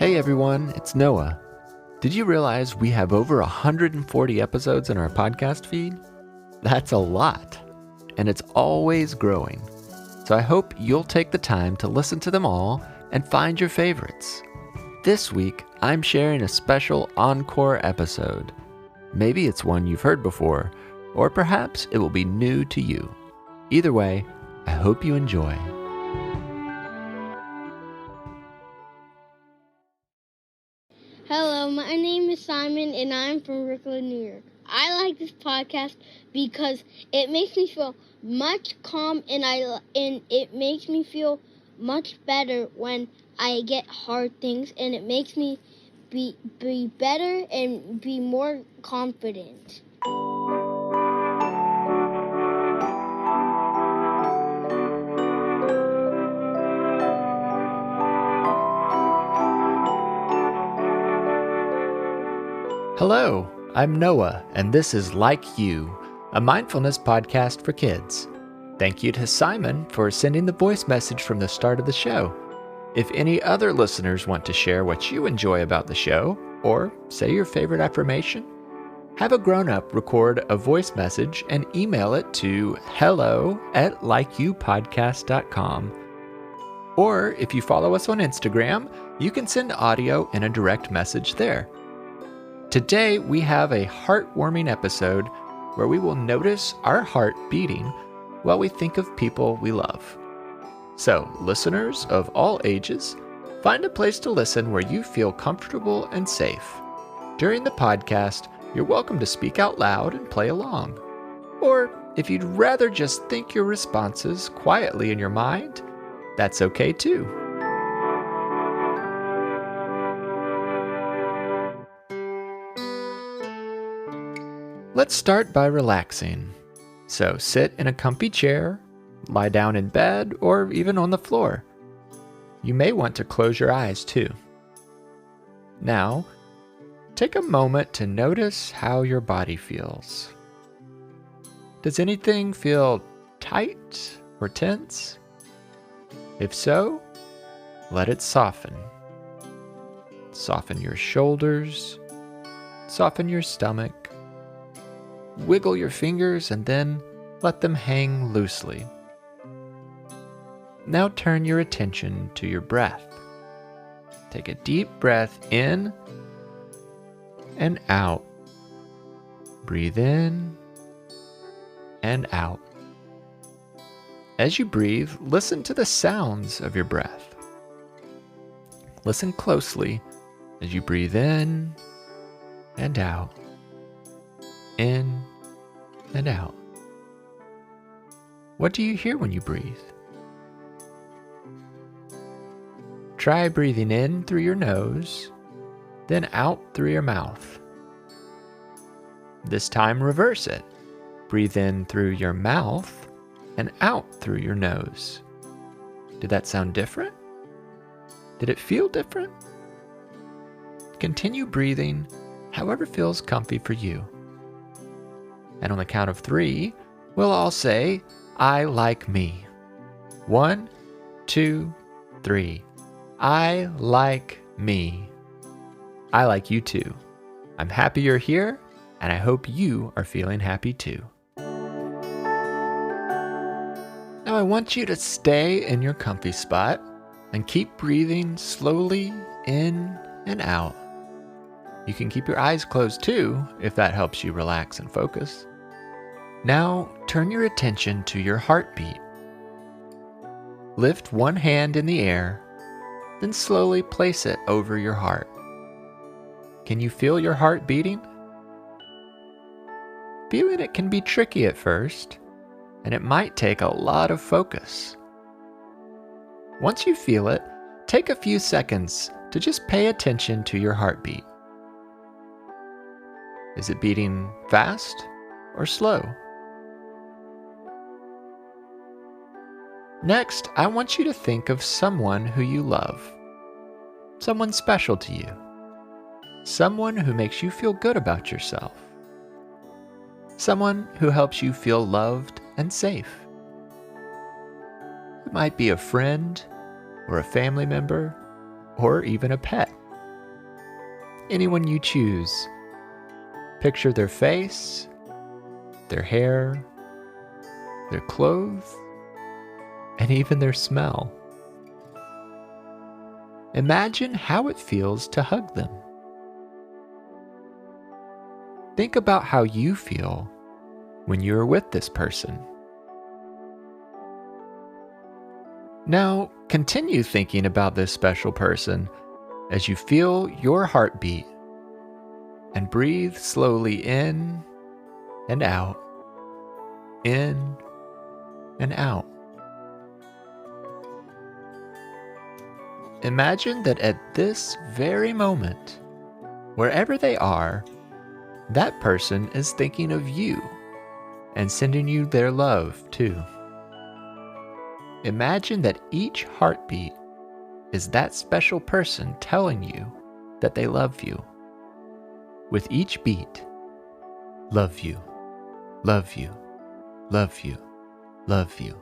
Hey everyone, it's Noah. Did you realize we have over 140 episodes in our podcast feed? That's a lot, and it's always growing. So I hope you'll take the time to listen to them all and find your favorites. This week, I'm sharing a special Encore episode. Maybe it's one you've heard before, or perhaps it will be new to you. Either way, I hope you enjoy. Hello, my name is Simon and I'm from Brooklyn, New York. I like this podcast because it makes me feel much calm and it makes me feel much better when I get hard things, and it makes me be better and be more confident. Hello, I'm Noah, and this is Like You, a mindfulness podcast for kids. Thank you to Simon for sending the voice message from the start of the show. If any other listeners want to share what you enjoy about the show, or say your favorite affirmation, have a grown-up record a voice message and email it to hello@likeyoupodcast.com. Or if you follow us on Instagram, you can send audio in a direct message there. Today, we have a heartwarming episode where we will notice our heart beating while we think of people we love. So, listeners of all ages, find a place to listen where you feel comfortable and safe. During the podcast, you're welcome to speak out loud and play along. Or, if you'd rather just think your responses quietly in your mind, that's okay too. Let's start by relaxing. So sit in a comfy chair, lie down in bed, or even on the floor. You may want to close your eyes too. Now, take a moment to notice how your body feels. Does anything feel tight or tense? If so, let it soften. Soften your shoulders, soften your stomach. Wiggle your fingers and then let them hang loosely. Now turn your attention to your breath. Take a deep breath in and out. Breathe in and out. As you breathe, listen to the sounds of your breath. Listen closely as you breathe in and out. In and out. What do you hear when you breathe? Try breathing in through your nose, then out through your mouth. This time reverse it. Breathe in through your mouth and out through your nose. Did that sound different? Did it feel different? Continue breathing however feels comfy for you. And on the count of 3, we'll all say, I like me. 1, 2, 3. I like me. I like you too. I'm happy you're here, and I hope you are feeling happy too. Now I want you to stay in your comfy spot and keep breathing slowly in and out. You can keep your eyes closed too, if that helps you relax and focus. Now, turn your attention to your heartbeat. Lift one hand in the air, then slowly place it over your heart. Can you feel your heart beating? Feeling it can be tricky at first, and it might take a lot of focus. Once you feel it, take a few seconds to just pay attention to your heartbeat. Is it beating fast or slow? Next, I want you to think of someone who you love. Someone special to you. Someone who makes you feel good about yourself. Someone who helps you feel loved and safe. It might be a friend, or a family member, or even a pet. anyone you choose. Picture their face, their hair, their clothes, and even their smell. Imagine how it feels to hug them. Think about how you feel when you are with this person. Now, continue thinking about this special person as you feel your heartbeat, and breathe slowly in and out, in and out. Imagine that at this very moment, wherever they are, that person is thinking of you and sending you their love too. Imagine that each heartbeat is that special person telling you that they love you. With each beat, love you, love you, love you, love you.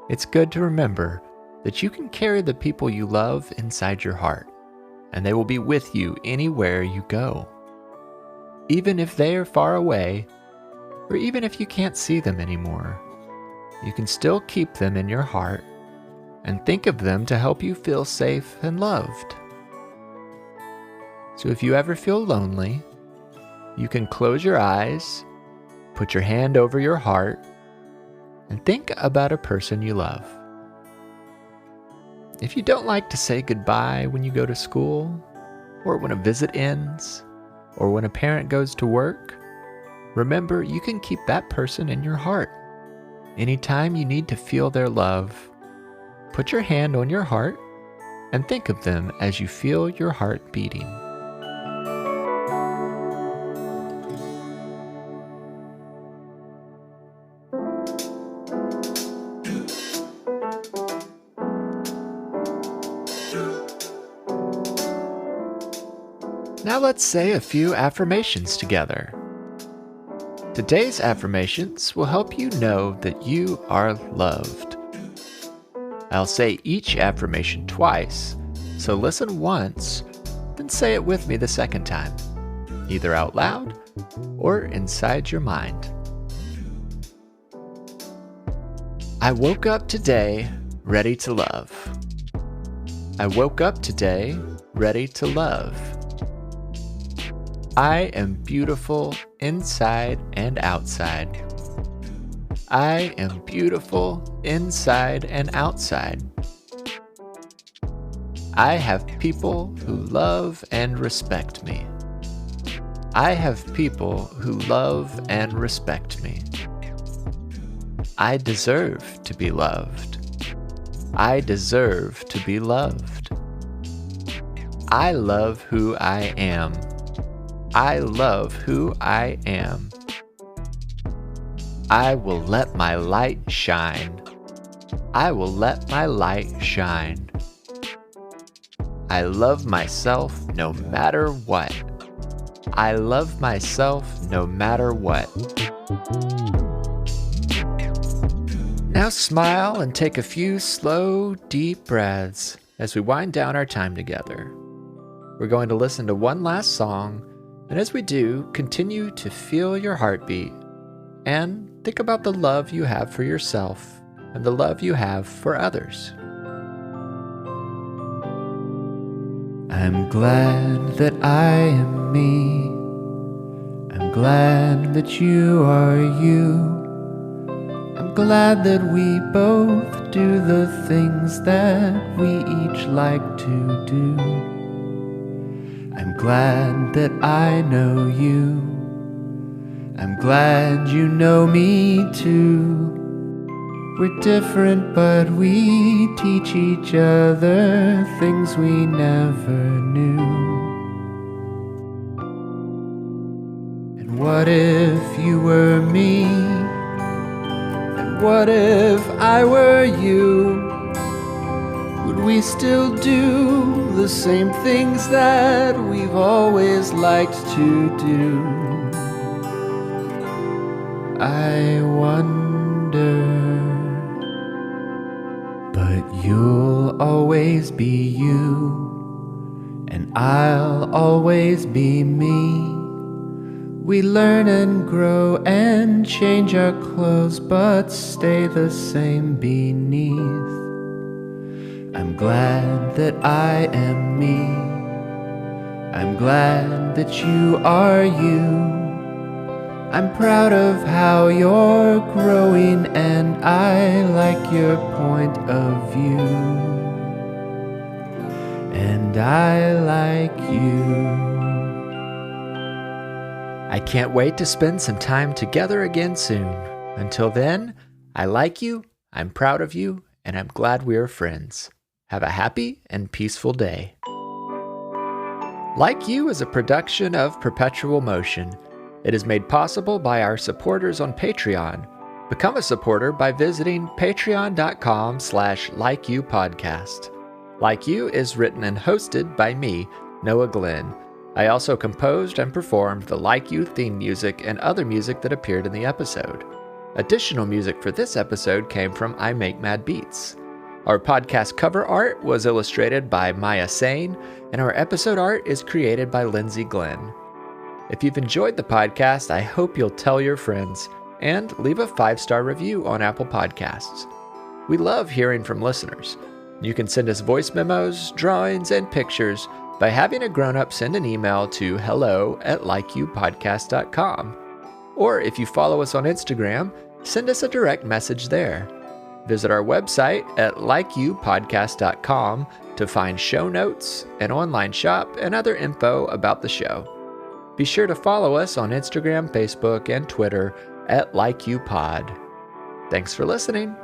It's good to remember that you can carry the people you love inside your heart, and they will be with you anywhere you go. Even if they are far away, or even if you can't see them anymore, you can still keep them in your heart and think of them to help you feel safe and loved. So if you ever feel lonely, you can close your eyes, put your hand over your heart, and think about a person you love. If you don't like to say goodbye when you go to school, or when a visit ends, or when a parent goes to work, remember you can keep that person in your heart. Anytime you need to feel their love, put your hand on your heart and think of them as you feel your heart beating. Now let's say a few affirmations together. Today's affirmations will help you know that you are loved. I'll say each affirmation twice, so listen once, then say it with me the second time, either out loud or inside your mind. I woke up today ready to love. I woke up today ready to love. I am beautiful inside and outside. I am beautiful inside and outside. I have people who love and respect me. I have people who love and respect me. I deserve to be loved. I deserve to be loved. I love who I am. I love who I am. I will let my light shine. I will let my light shine. I love myself no matter what. I love myself no matter what. Now smile and take a few slow, deep breaths as we wind down our time together. We're going to listen to one last song, and as we do, continue to feel your heartbeat and think about the love you have for yourself and the love you have for others. I'm glad that I am me. I'm glad that you are you. I'm glad that we both do the things that we each like to do. I'm glad that I know you. I'm glad you know me too. We're different, but we teach each other things we never knew. And what if you were me? And what if I were you? Would we still do the same things that we've always liked to do? I wonder. But you'll always be you, and I'll always be me. We learn and grow and change our clothes, but stay the same beneath. I'm glad that I am me. I'm glad that you are you. I'm proud of how you're growing, and I like your point of view. And I like you. I can't wait to spend some time together again soon. Until then, I like you, I'm proud of you, and I'm glad we are friends. Have a happy and peaceful day. Like You is a production of Perpetual Motion. It is made possible by our supporters on Patreon. Become a supporter by visiting patreon.com/likeyoupodcast. Like You is written and hosted by me, Noah Glenn. I also composed and performed the Like You theme music and other music that appeared in the episode. Additional music for this episode came from I Make Mad Beats. Our podcast cover art was illustrated by Maya Sane, and our episode art is created by Lindsay Glenn. If you've enjoyed the podcast, I hope you'll tell your friends and leave a 5-star review on Apple Podcasts. We love hearing from listeners. You can send us voice memos, drawings, and pictures by having a grown-up send an email to hello@likeyoupodcast.com. Or if you follow us on Instagram, send us a direct message there. Visit our website at likeyoupodcast.com to find show notes, an online shop, and other info about the show. Be sure to follow us on Instagram, Facebook, and Twitter at LikeYouPod. Thanks for listening.